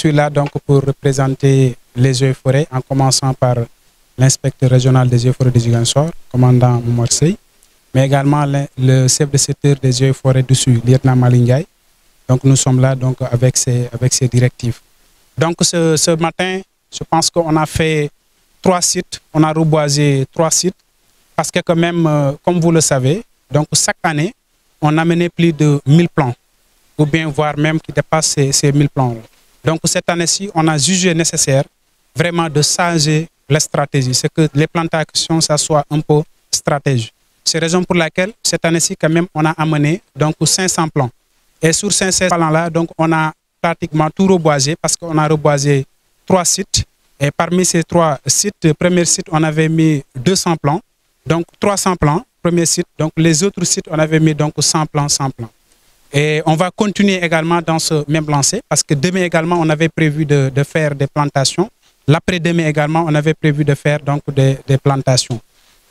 suis là donc pour représenter les eaux et forêts, en commençant par l'inspecteur régional des eaux et forêts de Ziguinchor, commandant Marseille, mais également le chef de secteur des eaux et forêts du Sud, lieutenant Malingay. Donc nous sommes là donc avec ces directives. Donc ce matin, je pense qu'on a fait 3 sites, on a reboisé 3 sites, parce que quand même, comme vous le savez, donc chaque année, on a mené plus de 1000 plans, ou bien voire même qui dépassent ces 1000 plans. Donc cette année-ci, on a jugé nécessaire vraiment de changer la stratégie, c'est que les plantations, ça soit un peu stratégique. C'est la raison pour laquelle cette année-ci, quand même, on a amené donc 500 plans. Et sur 500 plans-là, donc on a pratiquement tout reboisé, parce qu'on a reboisé 3 sites. Et parmi ces 3 sites, premier site, on avait mis 200 plans, donc 300 plans, premier site. Donc les autres sites, on avait mis donc 100 plans, 100 plans. Et on va continuer également dans ce même lancé, parce que demain également, on avait prévu de faire des plantations. L'après-demain également, on avait prévu de faire donc des plantations.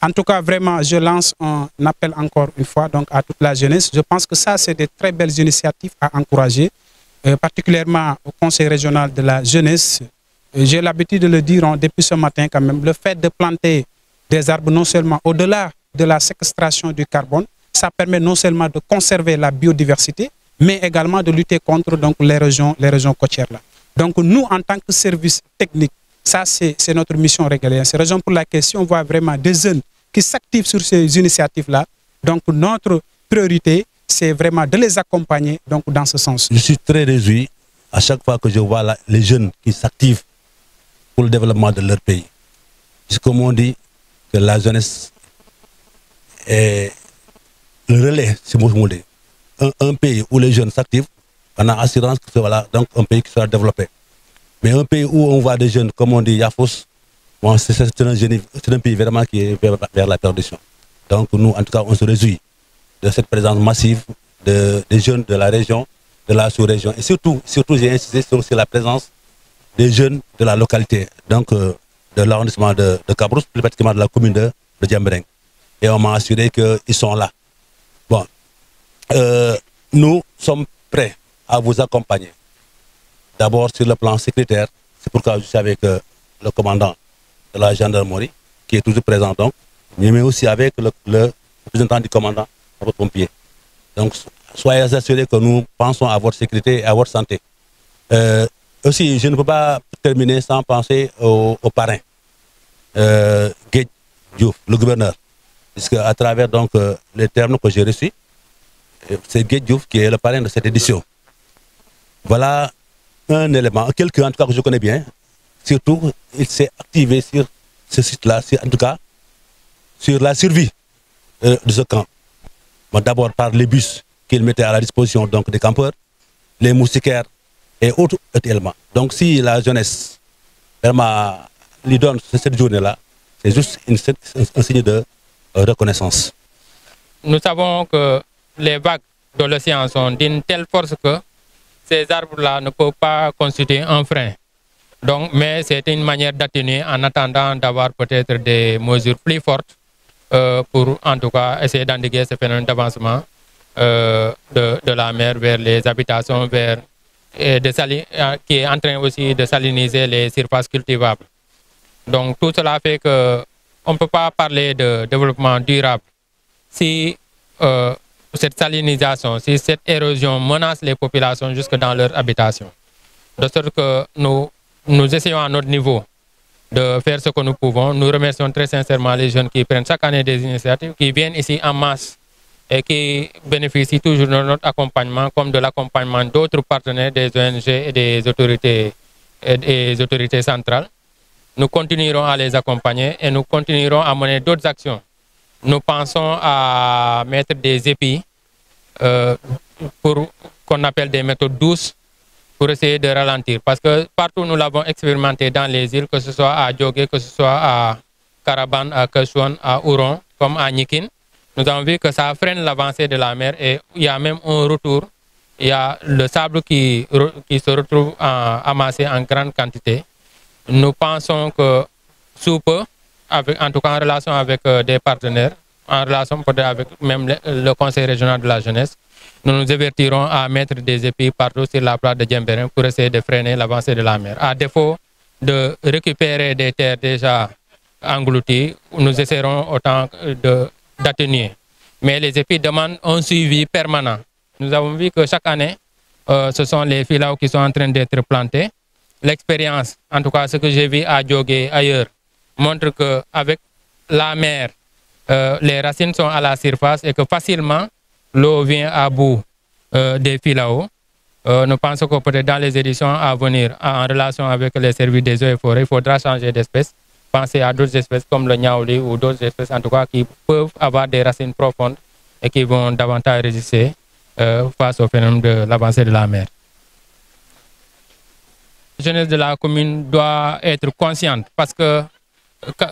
En tout cas, vraiment, je lance un appel encore une fois donc, à toute la jeunesse. Je pense que ça, c'est des très belles initiatives à encourager, particulièrement au Conseil régional de la jeunesse. J'ai l'habitude de le dire depuis ce matin quand même, le fait de planter des arbres, non seulement au-delà de la séquestration du carbone, ça permet non seulement de conserver la biodiversité, mais également de lutter contre donc, les régions côtières. Là. Donc nous, en tant que service technique, ça c'est notre mission régalienne. C'est la raison pour laquelle si on voit vraiment des jeunes qui s'activent sur ces initiatives-là, donc notre priorité, c'est vraiment de les accompagner donc, dans ce sens. Je suis très réjoui à chaque fois que je vois les jeunes qui s'activent pour le développement de leur pays. C'est comme on dit que la jeunesse est le relais, si vous voulez. Un pays où les jeunes s'activent, on a assurance que c'est voilà, donc un pays qui sera développé. Mais un pays où on voit des jeunes, comme on dit, Yafos, bon, c'est un pays vraiment qui est vers la perdition. Donc nous, en tout cas, on se réjouit de cette présence massive des jeunes de la région, de la sous-région. Et surtout j'ai insisté sur la présence des jeunes de la localité, donc de l'arrondissement de Cabrousse, plus particulièrement de la commune de Djembreng. Et on m'a assuré qu'ils sont là. Bon, nous sommes prêts à vous accompagner. D'abord sur le plan sécuritaire, c'est pourquoi je suis avec le commandant de la gendarmerie, qui est toujours présent donc, mais aussi avec le représentant du commandant à votre pompier. Donc, soyez assurés que nous pensons à votre sécurité et à votre santé. Aussi, je ne peux pas terminer sans penser au parrain, Guedj Diouf, le gouverneur. Puisque à travers donc, les termes que j'ai reçus, c'est Guedj Diouf qui est le parrain de cette édition. Voilà un élément, quelqu'un en tout cas que je connais bien. Surtout, il s'est activé sur ce site-là, en tout cas, sur la survie de ce camp. Bon, d'abord par les bus qu'il mettait à la disposition donc, des campeurs, les moustiquaires et autres éléments. Donc si la jeunesse vraiment lui donne cette journée-là, c'est juste un signe de reconnaissance. Nous savons que les vagues de l'océan sont d'une telle force que ces arbres-là ne peuvent pas constituer un frein. Donc, mais c'est une manière d'atténuer en attendant d'avoir peut-être des mesures plus fortes pour en tout cas essayer d'endiguer ce phénomène d'avancement de la mer vers les habitations, qui est en train aussi de saliniser les surfaces cultivables. Donc tout cela fait qu'on ne peut pas parler de développement durable si cette salinisation, si cette érosion menace les populations jusque dans leur habitation. De sorte que nous essayons à notre niveau de faire ce que nous pouvons. Nous remercions très sincèrement les jeunes qui prennent chaque année des initiatives, qui viennent ici en masse et qui bénéficient toujours de notre accompagnement comme de l'accompagnement d'autres partenaires, des ONG et des autorités centrales. Nous continuerons à les accompagner et nous continuerons à mener d'autres actions. Nous pensons à mettre des épis pour qu'on appelle des méthodes douces pour essayer de ralentir. Parce que partout nous l'avons expérimenté dans les îles, que ce soit à Djogé, que ce soit à Karabane, à Kachouan, à Ouron, comme à Nikin. Nous avons vu que ça freine l'avancée de la mer et il y a même un retour. Il y a le sable qui se retrouve amassé en grande quantité. Nous pensons que sous peu, en tout cas en relation avec des partenaires, en relation peut-être avec même le conseil régional de la jeunesse, nous nous avertirons à mettre des épis partout sur la plage de Diembéring pour essayer de freiner l'avancée de la mer. À défaut de récupérer des terres déjà englouties, nous essaierons autant d'atténuer. Mais les épis demandent un suivi permanent. Nous avons vu que chaque année, ce sont les filao qui sont en train d'être plantés. L'expérience, en tout cas ce que j'ai vu à Diogué et ailleurs, montre qu'avec la mer, les racines sont à la surface et que facilement l'eau vient à bout des filao. Nous pensons que peut-être dans les éditions à venir, en relation avec les services des eaux et forêts, il faudra changer d'espèce, penser à d'autres espèces comme le niaouli ou d'autres espèces en tout cas qui peuvent avoir des racines profondes et qui vont davantage résister face au phénomène de l'avancée de la mer. La jeunesse de la commune doit être consciente parce que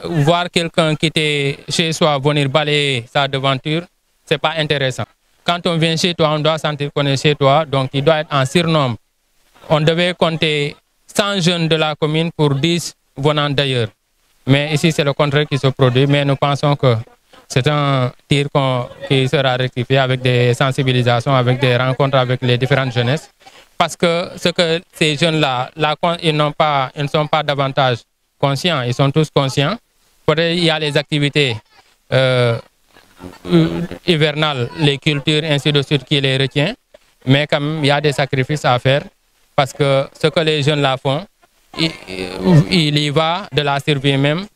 voir quelqu'un quitter chez soi, venir balayer sa devanture, ce n'est pas intéressant. Quand on vient chez toi, on doit sentir qu'on est chez toi, donc il doit être en surnombre. On devait compter 100 jeunes de la commune pour 10 venant d'ailleurs. Mais ici, c'est le contraire qui se produit, mais nous pensons que c'est un tir qui sera rectifié avec des sensibilisations, avec des rencontres avec les différentes jeunesses. Parce que ce que ces jeunes-là, ils ne sont pas davantage conscients, ils sont tous conscients. Peut-être il y a les activités hivernales, les cultures, ainsi de suite, qui les retient. Mais quand même, il y a des sacrifices à faire parce que ce que les jeunes là font, il y va de la survie même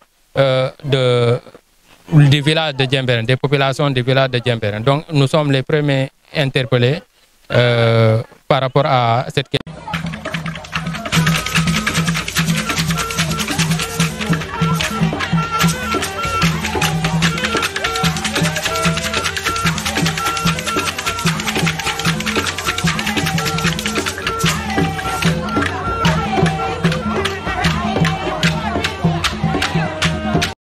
du village de Diembéring, des populations du village de Diembéring. Donc nous sommes les premiers interpellés par rapport à cette question.